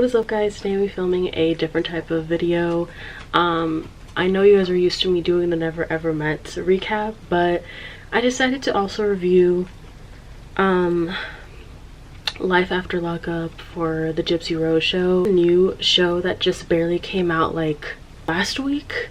What is up, guys? Today I'm filming a different type of video. I know you guys are used to me doing the Never Ever Met recap, but I decided to also review Life After Lockup for the Gypsy Rose show, a new show that just barely came out like last week.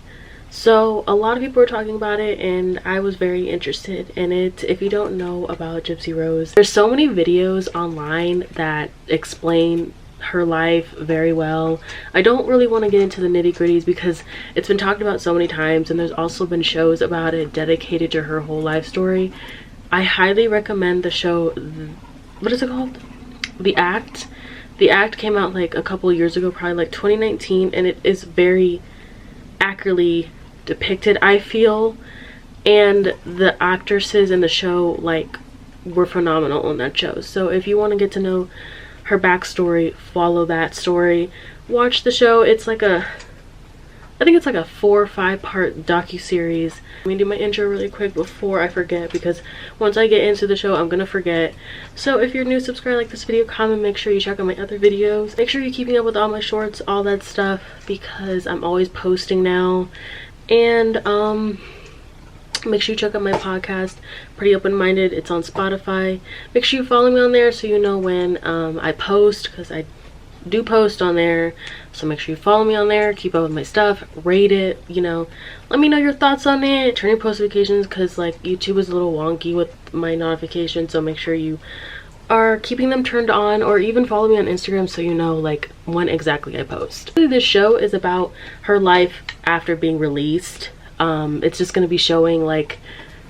So a lot of people were talking about it and I was very interested in it. If you don't know about Gypsy Rose, there's so many videos online that explain her life very well. I don't really want to get into the nitty-gritties because it's been talked about so many times, and there's also been shows about it dedicated to her whole life story. I highly recommend the show. What is it called? The Act. The Act came out like a couple years ago, probably like 2019, and it is very accurately depicted, I feel, and the actresses in the show like were phenomenal in that show. So if you want to get to know her backstory, follow that story, watch the show. It's like I think it's like a 4 or 5 part docu-series. Let me do my intro really quick before I forget, because once I get into the show I'm gonna forget. So if you're new, subscribe, like this video, comment, make sure you check out my other videos, make sure you're keeping up with all my shorts, all that stuff, because I'm always posting now. And make sure you check out my podcast, Pretty Open-Minded. It's on Spotify. Make sure you follow me on there so you know when I post, because I do post on there. So make sure you follow me on there, keep up with my stuff, rate it, you know, let me know your thoughts on it. Turn your post notifications, because like YouTube is a little wonky with my notifications, so make sure you are keeping them turned on, or even follow me on Instagram so you know like when exactly I post. This show is about her life after being released. It's just going to be showing like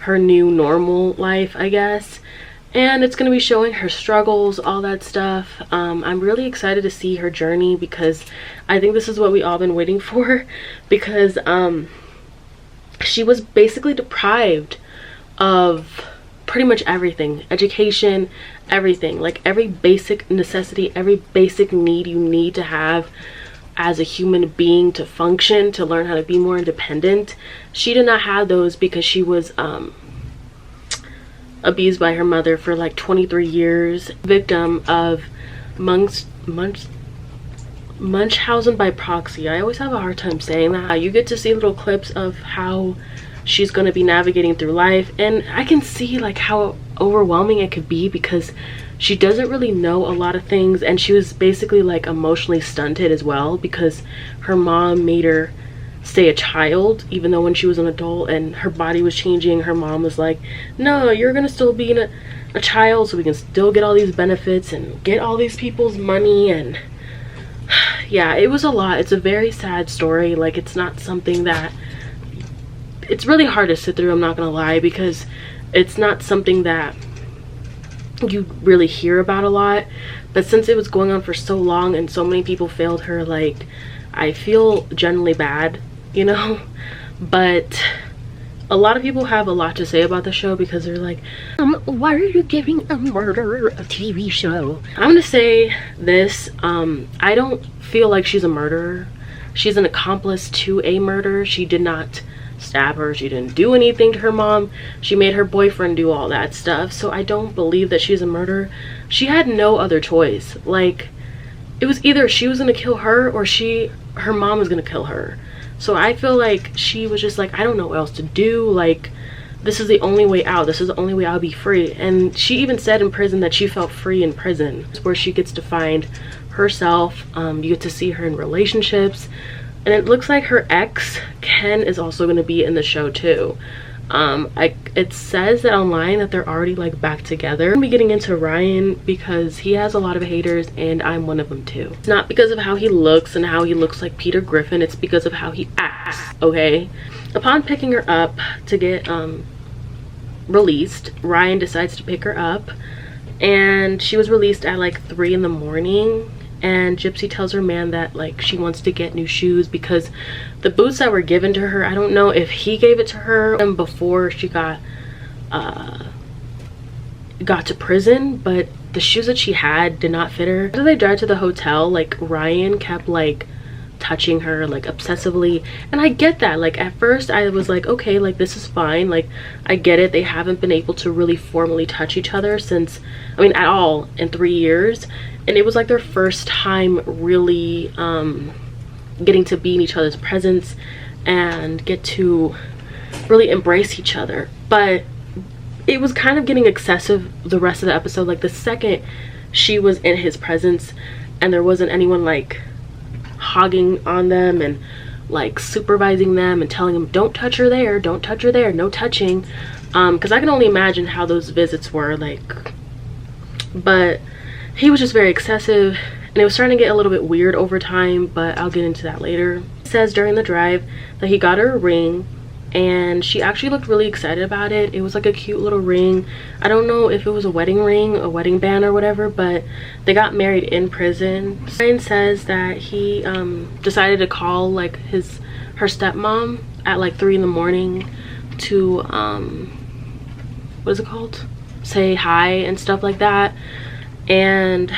her new normal life, I guess, and it's going to be showing her struggles, all that stuff. I'm really excited to see her journey, because I think this is what we all been waiting for, because she was basically deprived of pretty much everything, education, everything, like every basic necessity, every basic need you need to have as a human being to function, to learn how to be more independent. She did not have those, because she was abused by her mother for like 23 years, victim of Munchausen by proxy. I always have a hard time saying that. You get to see little clips of how she's going to be navigating through life, and I can see like how overwhelming it could be, because she doesn't really know a lot of things, and she was basically like emotionally stunted as well, because her mom made her stay a child even though when she was an adult and her body was changing, her mom was like, no, you're gonna still be a child so we can still get all these benefits and get all these people's money. And yeah, it was a lot. It's a very sad story. Like, it's not something that, it's really hard to sit through, I'm not gonna lie, because it's not something that you really hear about a lot. But since it was going on for so long and so many people failed her, like, I feel generally bad, you know. But a lot of people have a lot to say about the show, because they're like, why are you giving a murderer a TV show? I'm gonna say this, I don't feel like she's a murderer. She's an accomplice to a murder. She did not stab her, she didn't do anything to her mom, she made her boyfriend do all that stuff. So I don't believe that she's a murderer. She had no other choice. Like, it was either she was gonna kill her or her mom was gonna kill her. So I feel like she was just like, I don't know what else to do, like, this is the only way out, this is the only way I'll be free. And she even said in prison that she felt free in prison. It's where she gets to find herself. You get to see her in relationships, and it looks like her ex Ken is also going to be in the show too. It says that online that they're already like back together. I'm gonna be getting into Ryan because he has a lot of haters, and I'm one of them too. It's not because of how he looks and how he looks like Peter Griffin, it's because of how he acts, okay? Upon picking her up to get released, Ryan decides to pick her up, and she was released at like 3 in the morning. And Gypsy tells her man that like she wants to get new shoes, because the boots that were given to her, I don't know if he gave it to her before she got to prison, but the shoes that she had did not fit her. After they drive to the hotel, like Ryan kept like touching her like obsessively, and I get that. Like, at first I was like, okay, like this is fine, like I get it. They haven't been able to really formally touch each other since, I mean, at all in 3 years. and it was like their first time really getting to be in each other's presence and get to really embrace each other. But it was kind of getting excessive the rest of the episode. Like the second she was in his presence and there wasn't anyone like hogging on them and like supervising them and telling them don't touch her there, don't touch her there, no touching, because I can only imagine how those visits were like. But he was just very excessive, and it was starting to get a little bit weird over time, but I'll get into that later. He says during the drive that he got her a ring, and she actually looked really excited about it. It was like a cute little ring. I don't know if it was a wedding ring, a wedding band or whatever, but they got married in prison. Ryan says that he decided to call like her stepmom at like 3 in the morning to what is it called, say hi and stuff like that. And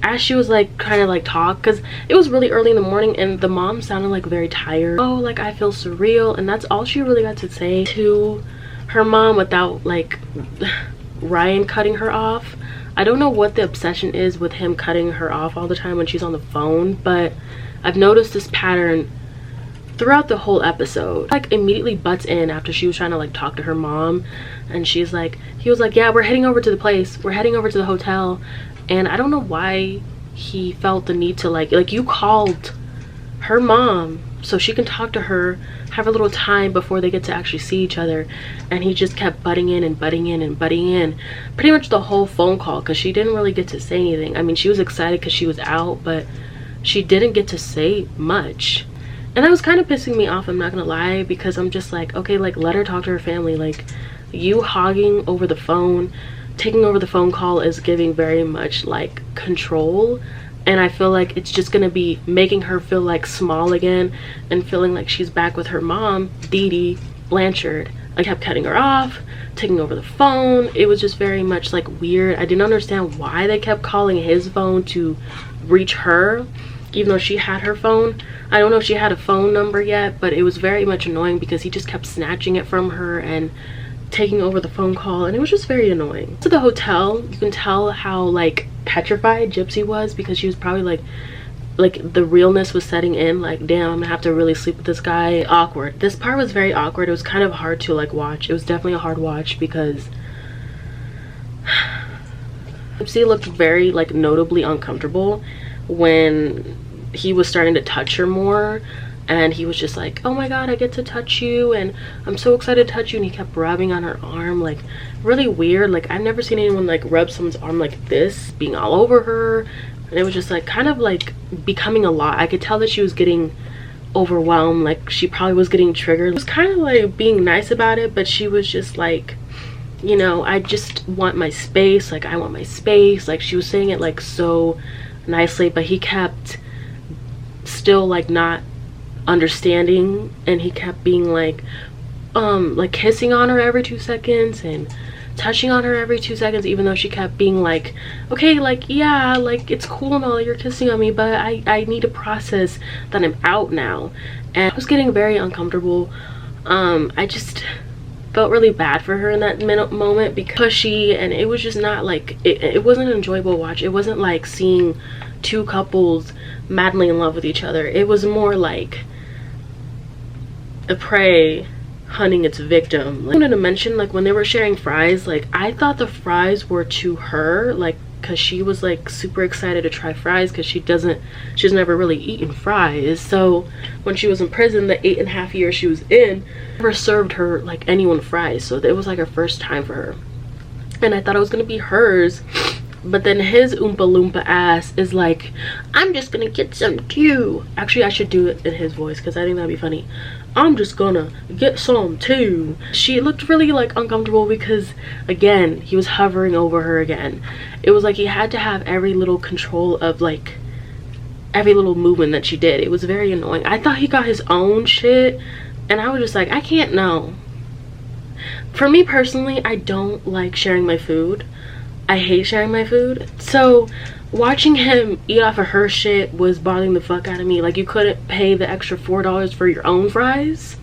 as she was like kind of like talk, because it was really early in the morning and the mom sounded like very tired. Oh, like I feel surreal, and that's all she really got to say to her mom without like Ryan cutting her off. I don't know what the obsession is with him cutting her off all the time when she's on the phone, but I've noticed this pattern throughout the whole episode. Like immediately butts in after she was trying to like talk to her mom, and he was like, yeah, we're heading over to the place, we're heading over to the hotel. And I don't know why he felt the need to like you called her mom so she can talk to her, have a little time before they get to actually see each other, and he just kept butting in and butting in and butting in pretty much the whole phone call, because she didn't really get to say anything. I mean, she was excited because she was out, but she didn't get to say much, and that was kind of pissing me off, I'm not gonna lie, because I'm just like, okay, like let her talk to her family. Like you hogging over the phone, taking over the phone call is giving very much like control, and I feel like it's just gonna be making her feel like small again and feeling like she's back with her mom, Dee Dee Blanchard. I kept cutting her off, taking over the phone. It was just very much like weird. I didn't understand why they kept calling his phone to reach her, even though she had her phone. I don't know if she had a phone number yet, but it was very much annoying because he just kept snatching it from her and taking over the phone call, and it was just very annoying. To the hotel, you can tell how like petrified Gypsy was, because she was probably like the realness was setting in, like damn, I'm gonna have to really sleep with this guy. Awkward. This part was very awkward. It was kind of hard to like watch. It was definitely a hard watch because Gypsy looked very like notably uncomfortable when he was starting to touch her more, and he was just like, oh my god, I get to touch you and I'm so excited to touch you, and he kept rubbing on her arm, like really weird. Like I've never seen anyone like rub someone's arm like this, being all over her, and it was just like kind of like becoming a lot. I could tell that she was getting overwhelmed, like she probably was getting triggered. It was kind of like being nice about it, but she was just like, you know, I just want my space, like I want my space. Like she was saying it like so nicely, but he kept still like not understanding, and he kept being like kissing on her every 2 seconds and touching on her every 2 seconds, even though she kept being like, okay, like yeah, like it's cool and all you're kissing on me, but I need to process that I'm out now. And I was getting very uncomfortable. I just felt really bad for her in that moment, because and it was just not like it wasn't an enjoyable watch. It wasn't like seeing two couples madly in love with each other. It was more like a prey hunting its victim. Like, I wanted to mention, like when they were sharing fries, like I thought the fries were to her, like because she was like super excited to try fries, because she's never really eaten fries. So when she was in prison, the 8.5 years she was in, never served her like anyone fries, so it was like her first time for her, and I thought it was gonna be hers. But then his Oompa Loompa ass is like, I'm just gonna get some too. Actually, I should do it in his voice because I think that'd be funny. I'm just gonna get some too. She looked really like uncomfortable because again, he was hovering over her again. It was like he had to have every little control of like every little movement that she did. It was very annoying. I thought he got his own shit, and I was just like, I can't know. For me personally, I don't like sharing my food. I hate sharing my food, so watching him eat off of her shit was bothering the fuck out of me. Like, you couldn't pay the extra $4 for your own fries?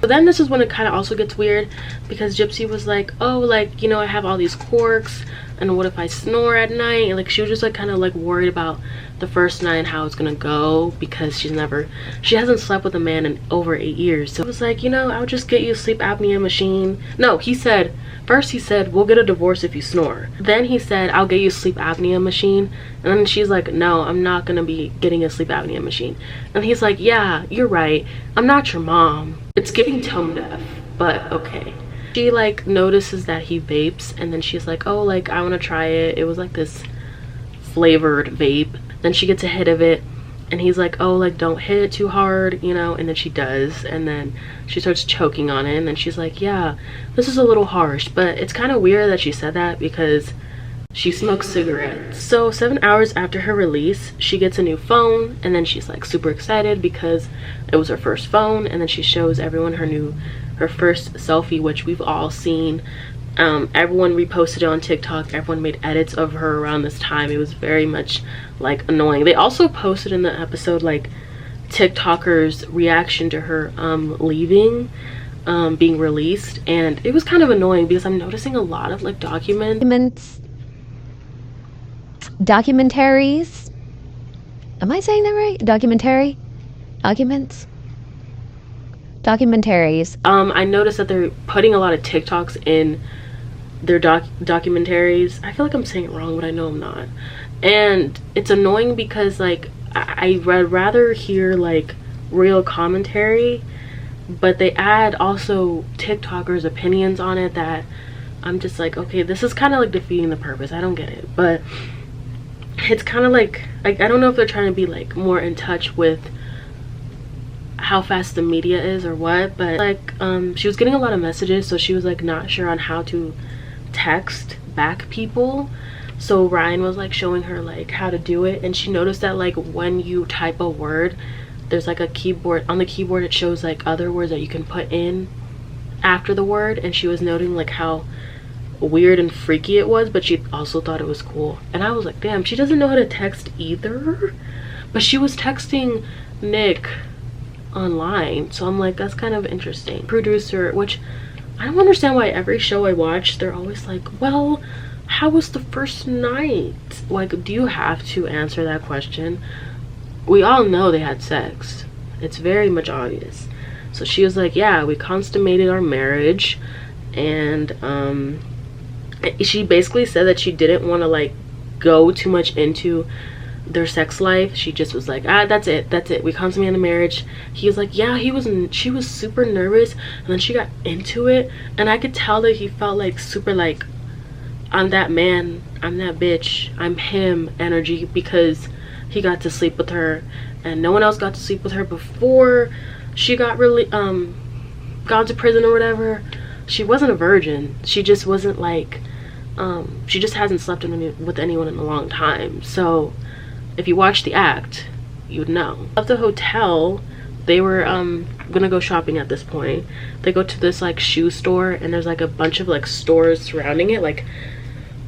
But then this is when it kind of also gets weird, because Gypsy was like, oh, like, you know, I have all these quirks, and what if I snore at night? And like, she was just like kind of like worried about the first night and how it's gonna go, because she hasn't slept with a man in over 8 years. So it was like, you know, I'll just get you a sleep apnea machine. No, first he said we'll get a divorce if you snore. Then he said I'll get you a sleep apnea machine. And then she's like, no, I'm not gonna be getting a sleep apnea machine. And he's like, yeah, you're right, I'm not your mom. It's giving tone deaf, but okay. She like notices that he vapes, and then she's like, oh, like, I want to try it. It was like this flavored vape. Then she gets a hit of it, and he's like, oh, like, don't hit it too hard, you know. And then she does, and then she starts choking on it, and then she's like, yeah, this is a little harsh. But it's kind of weird that she said that, because she smokes cigarettes. So 7 hours after her release, she gets a new phone, and then she's like super excited because it was her first phone. And then she shows everyone her first selfie, which we've all seen. Everyone reposted it on TikTok. Everyone made edits of her around this time. It was very much like annoying. They also posted in the episode like TikTokers' reaction to her leaving, being released, and it was kind of annoying because I'm noticing a lot of like documentaries. Am I saying that right? Documentaries. I noticed that they're putting a lot of TikToks in their documentaries. I feel like I'm saying it wrong, but I know I'm not. And it's annoying because like I'd rather hear like real commentary, but they add also TikTokers' opinions on it that I'm just like, okay, this is kind of like defeating the purpose. I don't get it. But it's kind of like I don't know if they're trying to be like more in touch with how fast the media is or what, but like she was getting a lot of messages, so she was like not sure on how to text back people. So Ryan was like showing her like how to do it, and she noticed that like when you type a word, there's like a keyboard on the keyboard. It shows like other words that you can put in after the word, and she was noting like how weird and freaky it was, but she also thought it was cool. And I was like, damn, she doesn't know how to text either. But she was texting Nick online, so I'm like, that's kind of interesting. Producer, which I don't understand why every show I watch they're always like, well, how was the first night? Like, do you have to answer that question? We all know they had sex. It's very much obvious. So she was like, yeah, we consummated our marriage. And she basically said that she didn't want to like go too much into their sex life. She just was like, that's it, we consummated the marriage. He was like, yeah, she was super nervous, and then she got into it, and I could tell that he felt like super like, I'm that man, I'm that bitch, I'm him energy, because he got to sleep with her and no one else got to sleep with her before she got really gone to prison or whatever. She wasn't a virgin. She just wasn't like she just hasn't slept with anyone in a long time. So if you watch the act, you would know. At the hotel, they were gonna go shopping at this point. They go to this like shoe store, and there's like a bunch of like stores surrounding it. Like,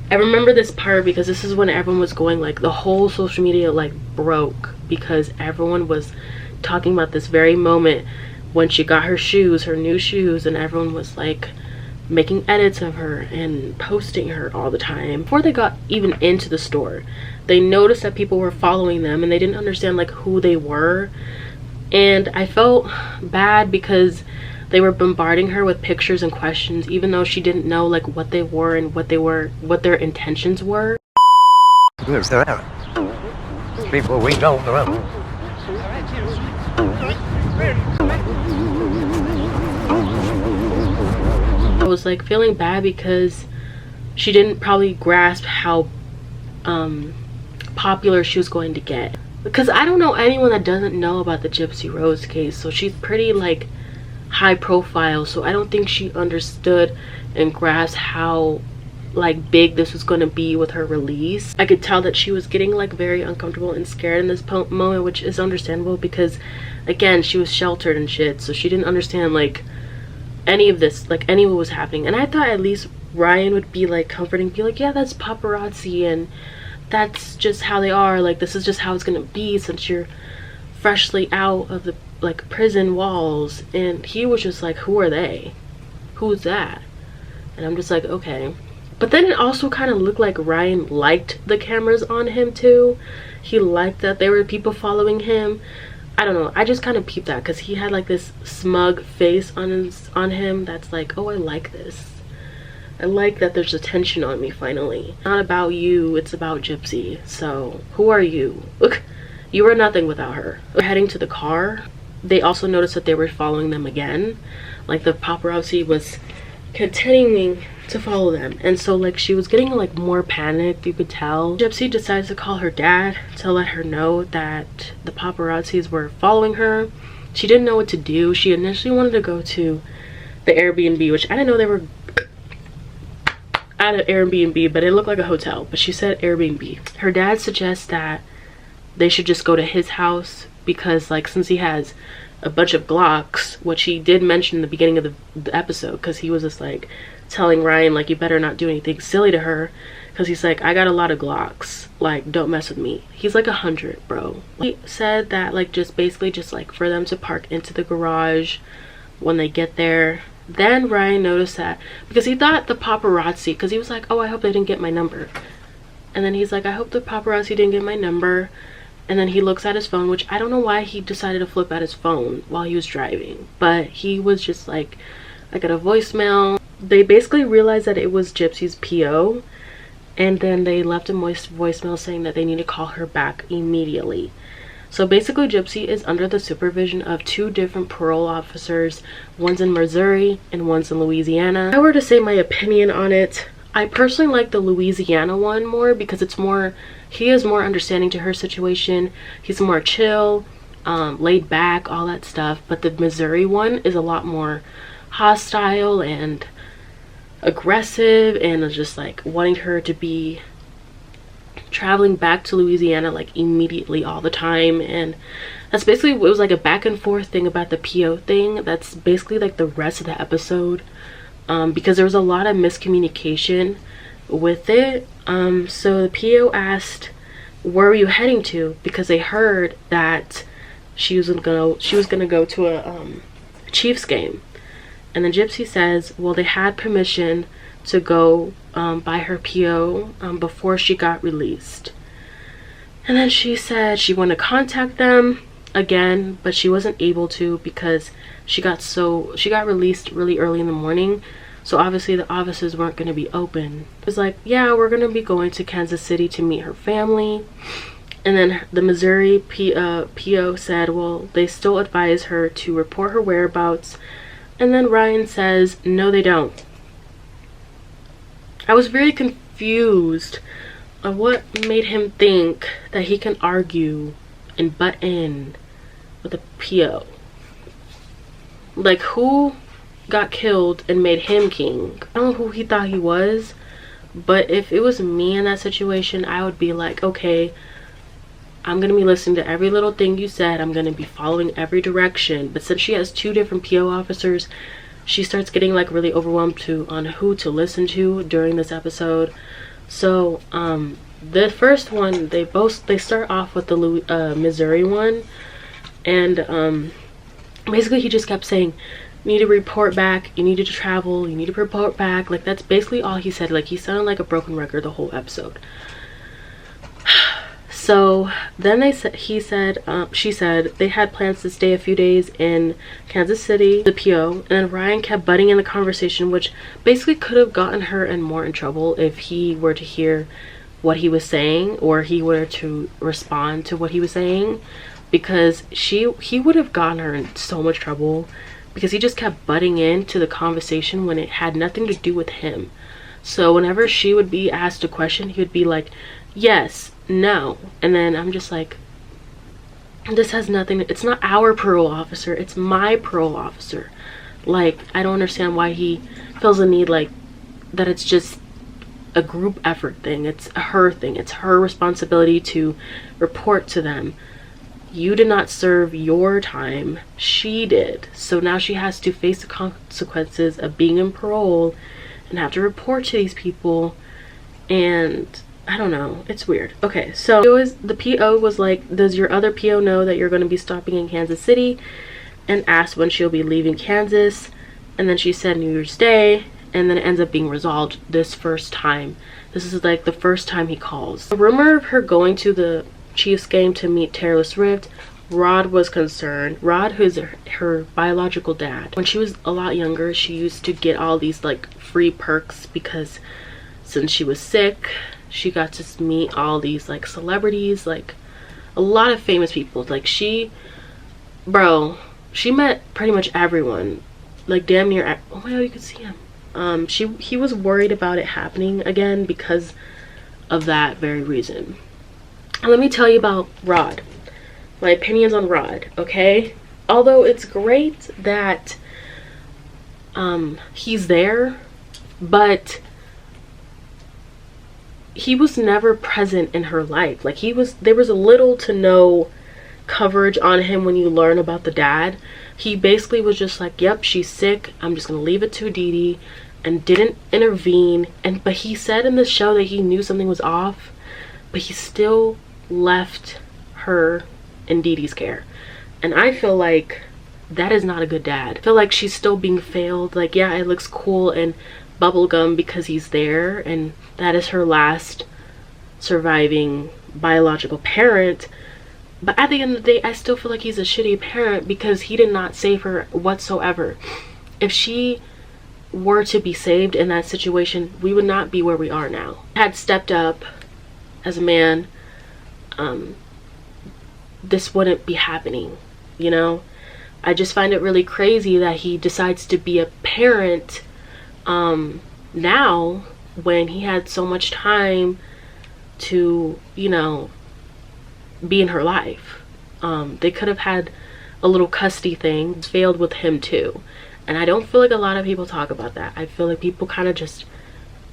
I remember this part because this is when everyone was going, like, the whole social media like broke, because everyone was talking about this very moment when she got her shoes, her new shoes, and everyone was like making edits of her and posting her all the time. Before they got even into the store, they noticed that people were following them, and they didn't understand like who they were. And I felt bad because they were bombarding her with pictures and questions, even though she didn't know like what they were and what their intentions were. Before we go around. I was like feeling bad because she didn't probably grasp how popular she was going to get. Because I don't know anyone that doesn't know about the Gypsy Rose case, so she's pretty like high profile, so I don't think she understood and grasped how like big this was going to be with her release. I could tell that she was getting like very uncomfortable and scared in this moment, which is understandable because again, she was sheltered and shit, so she didn't understand like any of this, like any of what was happening. And I thought at least Ryan would be like comforting, be like, yeah, that's paparazzi and that's just how they are, like this is just how it's gonna be since you're freshly out of the like prison walls, and he was just like, who are they? Who's that? And I'm just like, okay. But then it also kind of looked like Ryan liked the cameras on him too. He liked that there were people following him. I don't know, I just kind of peeped that because he had like this smug face on him that's like, oh, I like this. I like that there's attention on me finally. Not about you, it's about Gypsy. So who are you? Look, you are nothing without her. We're heading to the car. They also noticed that they were following them again. Like the paparazzi was continuing to follow them, and so like she was getting like more panicked, you could tell. Gypsy decides to call her dad to let her know that the paparazzis were following her. She didn't know what to do. She initially wanted to go to the Airbnb, which I didn't know they were at an Airbnb, but it looked like a hotel, but she said Airbnb. Her dad suggests that they should just go to his house because like since he has a bunch of Glocks, which he did mention in the beginning of the episode, because he was just like telling Ryan like, you better not do anything silly to her, because he's like, I got a lot of Glocks, like don't mess with me. He's like 100, bro. He said that like just basically just like for them to park into the garage when they get there. Then Ryan noticed that because he thought the paparazzi, because he was like, oh, I hope they didn't get my number. And then he's like, I hope the paparazzi didn't get my number. And then he looks at his phone, which I don't know why he decided to flip at his phone while he was driving, but he was just like, I got a voicemail. They basically realized that it was Gypsy's PO, and then they left a voicemail saying that they need to call her back immediately. So basically Gypsy is under the supervision of 2 different parole officers. One's in Missouri and one's in Louisiana. If I were to say my opinion on it, I personally like the Louisiana one more because it's more, he is more understanding to her situation. He's more chill, laid back, all that stuff. But the Missouri one is a lot more hostile and aggressive and is just like wanting her to be traveling back to Louisiana like immediately all the time. And that's basically, it was like a back and forth thing about the PO thing. That's basically like the rest of the episode, because there was a lot of miscommunication with it. So the PO asked, where were you heading to? Because they heard that she was gonna go to a Chiefs game. And then Gypsy says, well, they had permission to go by her PO before she got released. And then she said she wanted to contact them again, but she wasn't able to because she got released really early in the morning. So obviously the offices weren't going to be open. It was like, yeah, we're going to be going to Kansas City to meet her family. And then the Missouri PO said, well, they still advise her to report her whereabouts. And then Ryan says, no, they don't. I was very confused on what made him think that he can argue and butt in with a PO. Like, who got killed and made him king? I don't know who he thought he was, but if it was me in that situation, I would be like, okay, I'm gonna be listening to every little thing you said, I'm gonna be following every direction. But since she has 2 different PO officers, she starts getting like really overwhelmed on who to listen to during this episode. So the first one, they start off with the Missouri one, and basically he just kept saying, you need to report back, you need to travel, you need to report back. Like, that's basically all he said. Like, he sounded like a broken record the whole episode. So then she said they had plans to stay a few days in Kansas City, the PO, and then Ryan kept butting in the conversation, which basically could have gotten her in trouble if he were to hear what he was saying, or he were to respond to what he was saying, because he would have gotten her in so much trouble because he just kept butting into the conversation when it had nothing to do with him. So whenever she would be asked a question, he would be like, yes, no. And then I'm just like, this has nothing, it's not our parole officer, it's my parole officer. Like, I don't understand why he feels the need like that. It's just a group effort thing, it's her thing, it's her responsibility to report to them. You did not serve your time, she did. So now she has to face the consequences of being in parole and have to report to these people. And I don't know, it's weird. Okay, so the PO was like, does your other PO know that you're going to be stopping in Kansas City? and asked when she'll be leaving Kansas, and then she said New Year's Day, and then it ends up being resolved this first time. This is like the first time he calls. A rumor of her going to the Chiefs game to meet Taylor Swift, Rod was concerned. Rod, who's her biological dad. When she was a lot younger, she used to get all these like free perks because since she was sick, she got to meet all these like celebrities, like a lot of famous people. Like she met pretty much everyone, like damn near. Oh my god, you could see him. He was worried about it happening again because of that very reason. And let me tell you about Rod. My opinions on Rod, okay? Although it's great that he's there, but he was never present in her life. Like there was a little to no coverage on him when you learn about the dad. He basically was just like, yep, she's sick, I'm just gonna leave it to Dee, and didn't intervene. But he said in the show that he knew something was off, but he still left her in Dee's care. And I feel like that is not a good dad. I feel like she's still being failed. Like, yeah, it looks cool and bubblegum because he's there, and that is her last surviving biological parent. But at the end of the day, I still feel like he's a shitty parent because he did not save her whatsoever. If she were to be saved in that situation, we would not be where we are now. Had stepped up as a man, this wouldn't be happening, you know? I just find it really crazy that he decides to be a parent now when he had so much time to, you know, be in her life. They could have had a little custody thing. It's failed with him too. And I don't feel like a lot of people talk about that. I feel like people kind of just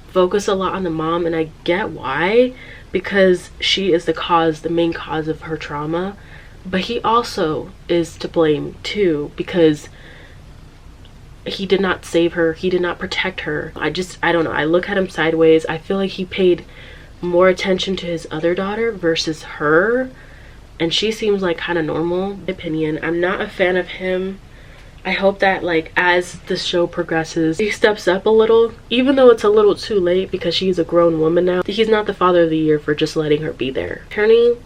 focus a lot on the mom, and I get why, because she is the main cause of her trauma. But he also is to blame too, because he did not save her, he did not protect her. I don't know, I look at him sideways. I feel like he paid more attention to his other daughter versus her, and she seems like kind of normal. In my opinion, I'm not a fan of him. I hope that like as the show progresses, he steps up a little, even though it's a little too late because she's a grown woman now. He's not the father of the year for just letting her be there. Attorney,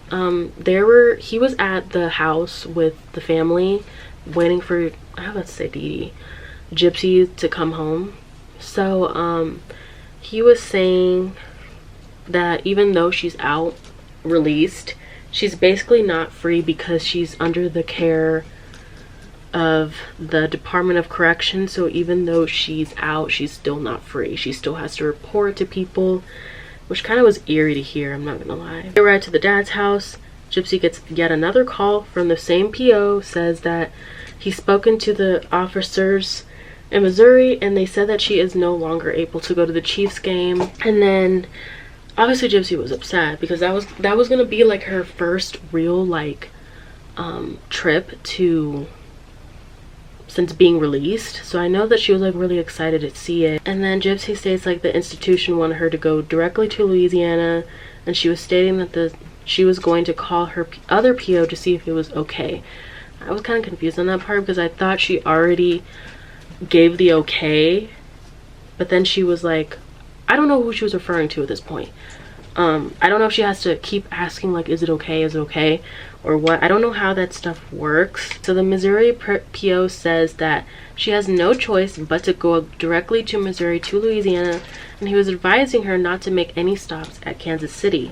he was at the house with the family waiting for, I was about to say Dee, Gypsy to come home. So he was saying that even though she's out, released, she's basically not free because she's under the care of the Department of Corrections. So even though she's out, she's still not free. She still has to report to people, which kind of was eerie to hear, I'm not gonna lie. They arrive to the dad's house. Gypsy gets yet another call from the same PO, says that he's spoken to the officers in Missouri and they said that she is no longer able to go to the Chiefs game. And then obviously Gypsy was upset because that was gonna be like her first real like trip to since being released. So I know that she was like really excited to see it. And then Gypsy states like the institution wanted her to go directly to Louisiana, and she was stating that she was going to call her other PO to see if it was okay. I was kind of confused on that part because I thought she already gave the okay, but then she was like, I don't know who she was referring to at this point. I don't know if she has to keep asking like, is it okay, or what. I don't know how that stuff works. So the Missouri PO says that she has no choice but to go directly to Missouri to Louisiana, and he was advising her not to make any stops at Kansas City.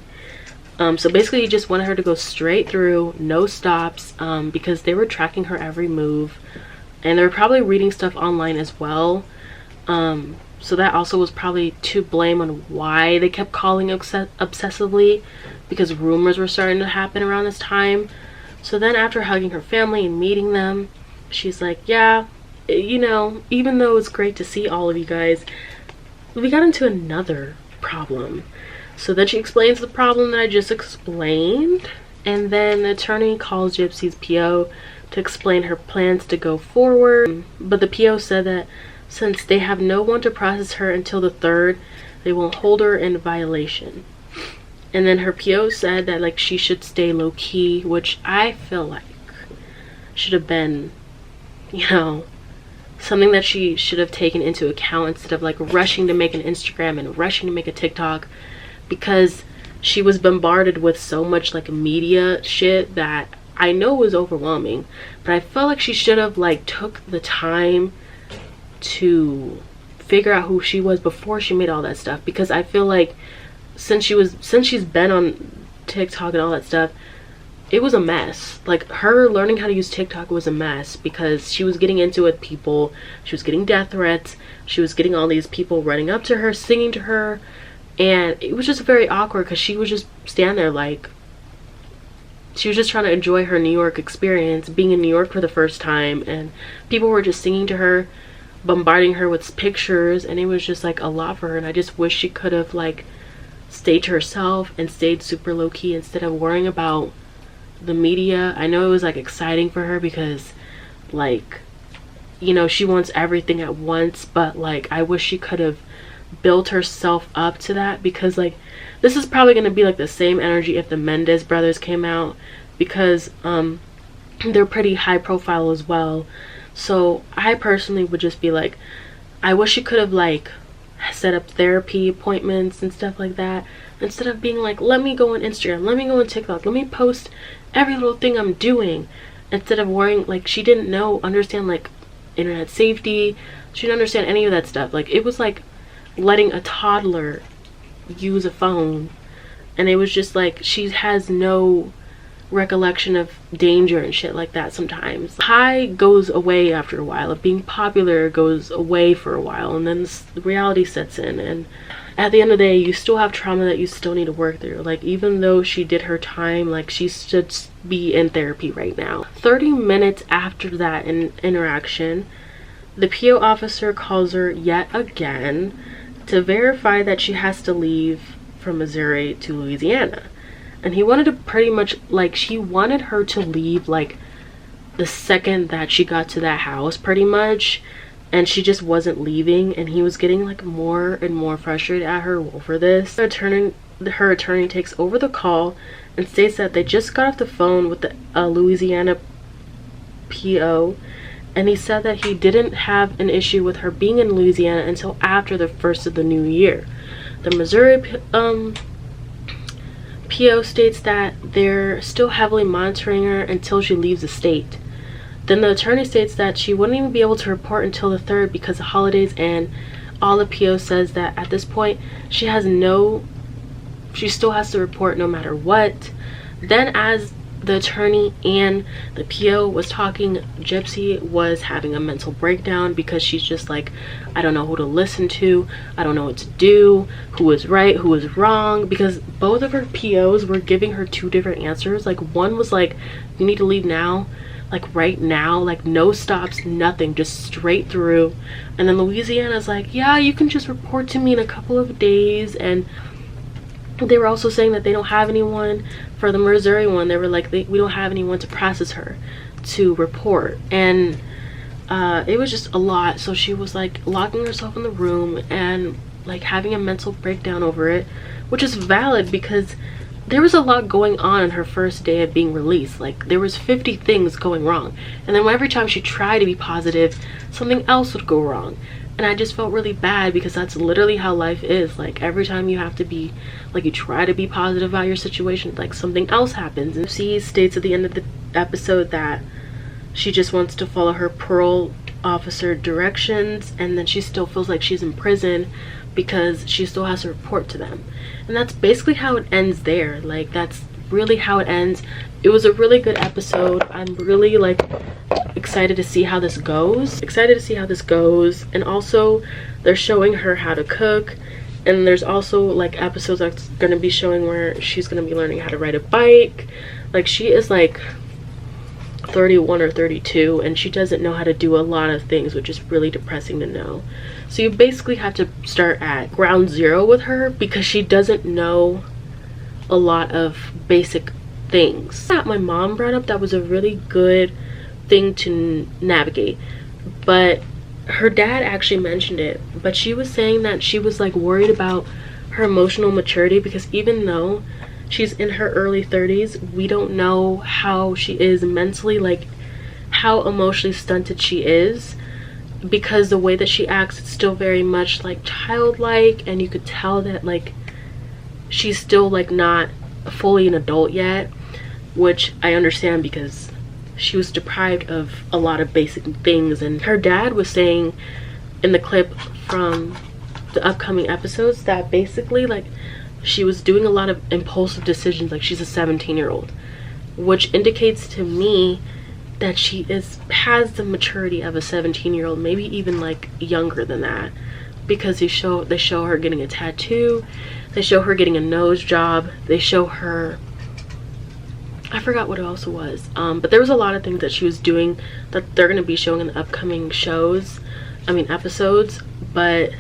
So basically he just wanted her to go straight through, no stops, because they were tracking her every move, and they were probably reading stuff online as well. So that also was probably to blame on why they kept calling obsessively, because rumors were starting to happen around this time. So then after hugging her family and meeting them, she's like, yeah, you know, even though it's great to see all of you guys, we got into another problem. So then she explains the problem that I just explained, and then the attorney calls Gypsy's PO to explain her plans to go forward. But the PO said that since they have no one to process her until the 3rd, they will hold her in violation. And then her PO said that like she should stay low-key, which I feel like should have been you know, something that she should have taken into account instead of like rushing to make an Instagram and rushing to make a TikTok, because she was bombarded with so much like media shit that I know was overwhelming. But I felt like she should have like took the time to figure out who she was before she made all that stuff, because I feel like since she's been on TikTok and all that stuff, it was a mess. Like, her learning how to use TikTok was a mess, because she was getting into it with people, she was getting death threats, she was getting all these people running up to her, singing to her, and it was just very awkward because she was just standing there like she was just trying to enjoy her New York experience, being in New York for the first time, and people were just singing to her, bombarding her with pictures, and it was just like a lot for her. And I just wish she could have like stayed to herself and stayed super low-key instead of worrying about the media. I know it was like exciting for her because, like, you know, she wants everything at once, but like I wish she could have built herself up to that, because like this is probably going to be like the same energy if the Mendes brothers came out, because they're pretty high profile as well. So I personally would just be like, I wish she could have like set up therapy appointments and stuff like that, instead of being like, let me go on Instagram, let me go on TikTok, let me post every little thing I'm doing, instead of worrying. Like, she didn't understand like internet safety, she didn't understand any of that stuff. Like, it was like letting a toddler use a phone, and it was just like she has no recollection of danger and shit like that. Sometimes high goes away after a while, of being popular goes away for a while, and then the reality sets in, and at the end of the day you still have trauma that you still need to work through. Like, even though she did her time, like, she should be in therapy right now. 30 minutes after that interaction, the PO officer calls her yet again to verify that she has to leave from Missouri to Louisiana. And he wanted to pretty much, like, she wanted her to leave like the second that she got to that house pretty much, and she just wasn't leaving, and he was getting like more and more frustrated at her over this. Her attorney takes over the call and states that they just got off the phone with the Louisiana PO, and he said that he didn't have an issue with her being in Louisiana until after the first of the new year. The Missouri PO states that they're still heavily monitoring her until she leaves the state. Then the attorney states that she wouldn't even be able to report until the 3rd because of holidays, and all the PO says that at this point she still has to report no matter what. Then, as the attorney and the PO was talking, Gypsy was having a mental breakdown, because she's just like, I don't know who to listen to, I don't know what to do, who is right, who is wrong, because both of her POs were giving her 2 different answers. Like, one was like, you need to leave now, like right now, like no stops, nothing, just straight through. And then Louisiana's like, yeah, you can just report to me in a couple of days. And they were also saying that they don't have anyone for the Missouri one. They were like, we don't have anyone to process her to report. And it was just a lot. So she was like locking herself in the room and like having a mental breakdown over it, which is valid because there was a lot going on in her first day of being released. Like, there was 50 things going wrong, and then every time she tried to be positive, something else would go wrong. And I just felt really bad, because that's literally how life is. Like, every time you have to be, like, you try to be positive about your situation, like something else happens. And she states at the end of the episode that she just wants to follow her parole officer directions, and then she still feels like she's in prison because she still has to report to them. And that's basically how it ends there. Like, that's really how it ends. It was a really good episode. I'm really like excited to see how this goes. And also they're showing her how to cook, and there's also like episodes that's going to be showing where she's going to be learning how to ride a bike. Like, she is like 31 or 32, and she doesn't know how to do a lot of things, which is really depressing to know. So you basically have to start at ground zero with her, because she doesn't know a lot of basic things that my mom brought up. That was a really good thing to navigate, but her dad actually mentioned it. But she was saying that she was like worried about her emotional maturity, because even though she's in her early 30s, we don't know how she is mentally, like how emotionally stunted she is, because the way that she acts, it's still very much like childlike, and you could tell that like she's still like not fully an adult yet, which I understand because she was deprived of a lot of basic things. And her dad was saying in the clip from the upcoming episodes that basically like she was doing a lot of impulsive decisions, like she's a 17-year-old, which indicates to me that she has the maturity of a 17-year-old, maybe even like younger than that, because they show her getting a tattoo, they show her getting a nose job, they show her, I forgot what else it was, but there was a lot of things that she was doing that they're going to be showing in the upcoming episodes. But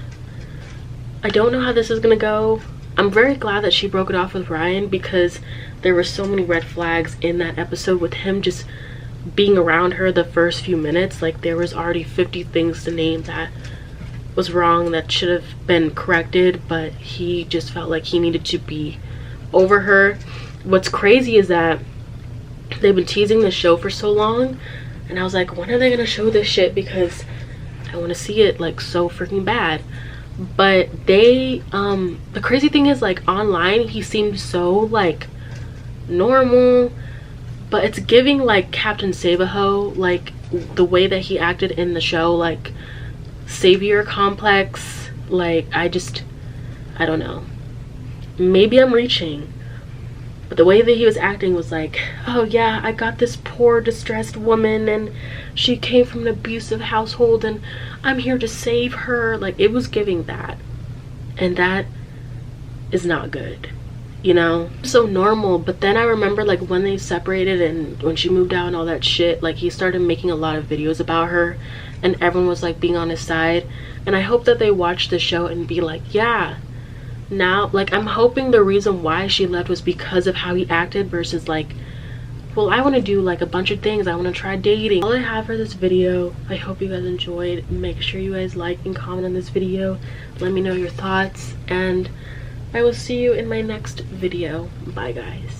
I don't know how this is going to go. I'm very glad that she broke it off with Ryan, because there were so many red flags in that episode with him just being around her the first few minutes. Like there was already 50 things to name that was wrong, that should have been corrected, but he just felt like he needed to be over her. What's crazy is that they've been teasing the show for so long, and I was like, when are they gonna show this shit, because I want to see it like so freaking bad. But they the crazy thing is, like online he seemed so like normal, but it's giving like Captain Save-A-Ho, like the way that he acted in the show, like savior complex. Like I don't know, maybe I'm reaching, but the way that he was acting was like, oh yeah, I got this poor distressed woman and she came from an abusive household and I'm here to save her. Like it was giving that, and that is not good, you know? So normal. But then I remember like when they separated and when she moved out and all that shit, like he started making a lot of videos about her and everyone was like being on his side. And I hope that they watch the show and be like, yeah, now, like I'm hoping the reason why she left was because of how he acted, versus like, well, I want to do like a bunch of things, I want to try dating. All I have for this video. I hope you guys enjoyed. Make sure you guys like and comment on this video, let me know your thoughts, and I will see you in my next video. Bye guys.